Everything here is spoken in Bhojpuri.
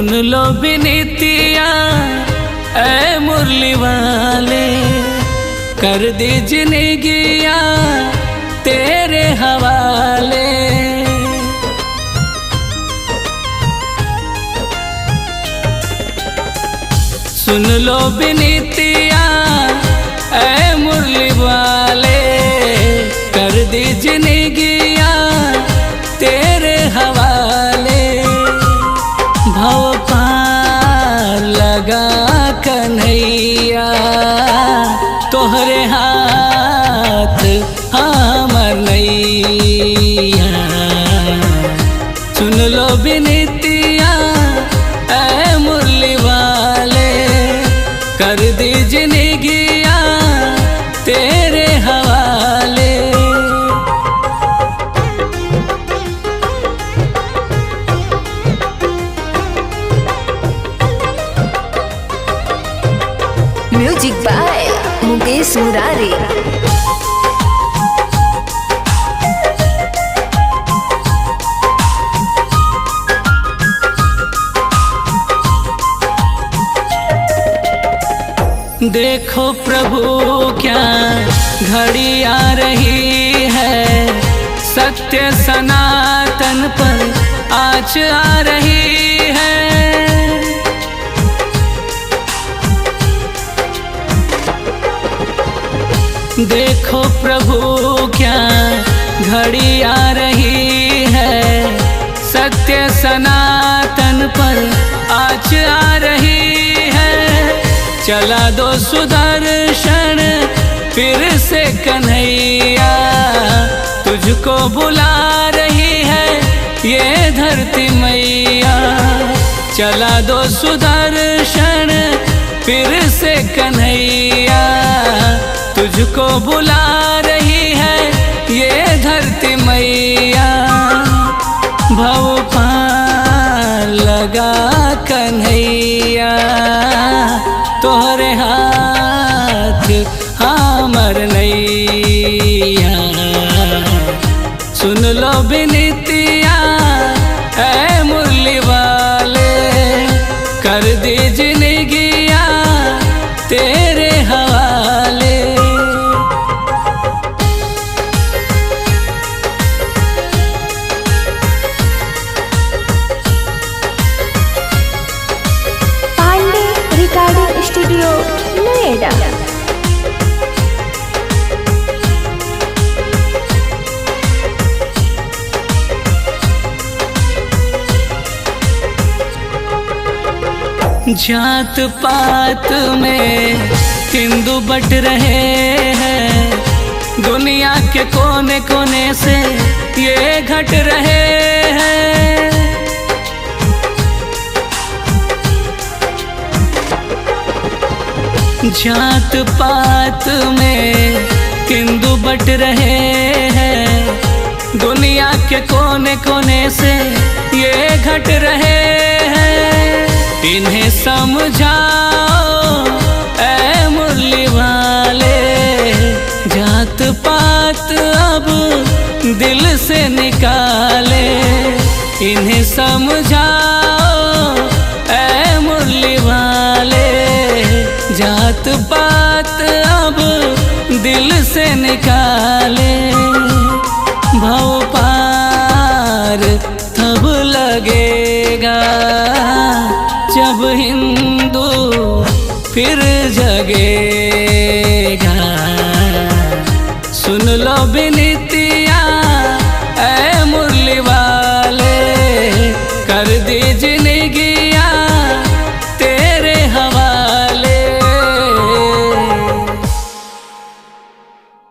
सुन लो विनीतिया ऐ मुरली वाले, कर दी जिंदगिया तेरे हवाले। सुन लो विनीतिया ऐ मुरली वाले, कर दी जिंदगिया तेरे हवाले। भव पार लगा कन्हैया, तोहरे हाथ हमर नैया। सुन लो विनीतिया ऐ मुरली वाले, कर दी जिंदगिया तेरे हवाले। Music by Mukesh Murari. देखो प्रभु क्या घड़ी आ रही है, सत्य सनातन पर आज आ रही है। देखो प्रभु क्या घड़ी आ रही है, सत्य सनातन पर आज आ रही है। चला दो सुदर्शन फिर से कन्हैया, तुझको बुला रही है ये धरती मैया। चला दो सुदर्शन फिर से कन्हैया, तुझको बुला रही है ये धरती मैया। भव पार लगा कन्हैया, तोहरे हाथ हमर नैया। सुन लो विनीतिया ऐ मुरली वाले, कर दी जिंदगिया तेरे हवाले। Pandey recording studio Noida. जात पात में हिंदू बट रहे हैं, दुनिया के कोने कोने से ये घट रहे हैं। जात पात में हिंदू बट रहे हैं, दुनिया के कोने कोने से ये घट रहे हैं। इन्हें समझाओ ऐ मुरली वाले, जात पात अब दिल से निकाले। इन्हें समझाओ ऐ मुरली वाले, जात पात अब दिल से निकाले। भव पार तब लगेगा जब हिंदू फिर जगेगा। सुन लो विनीत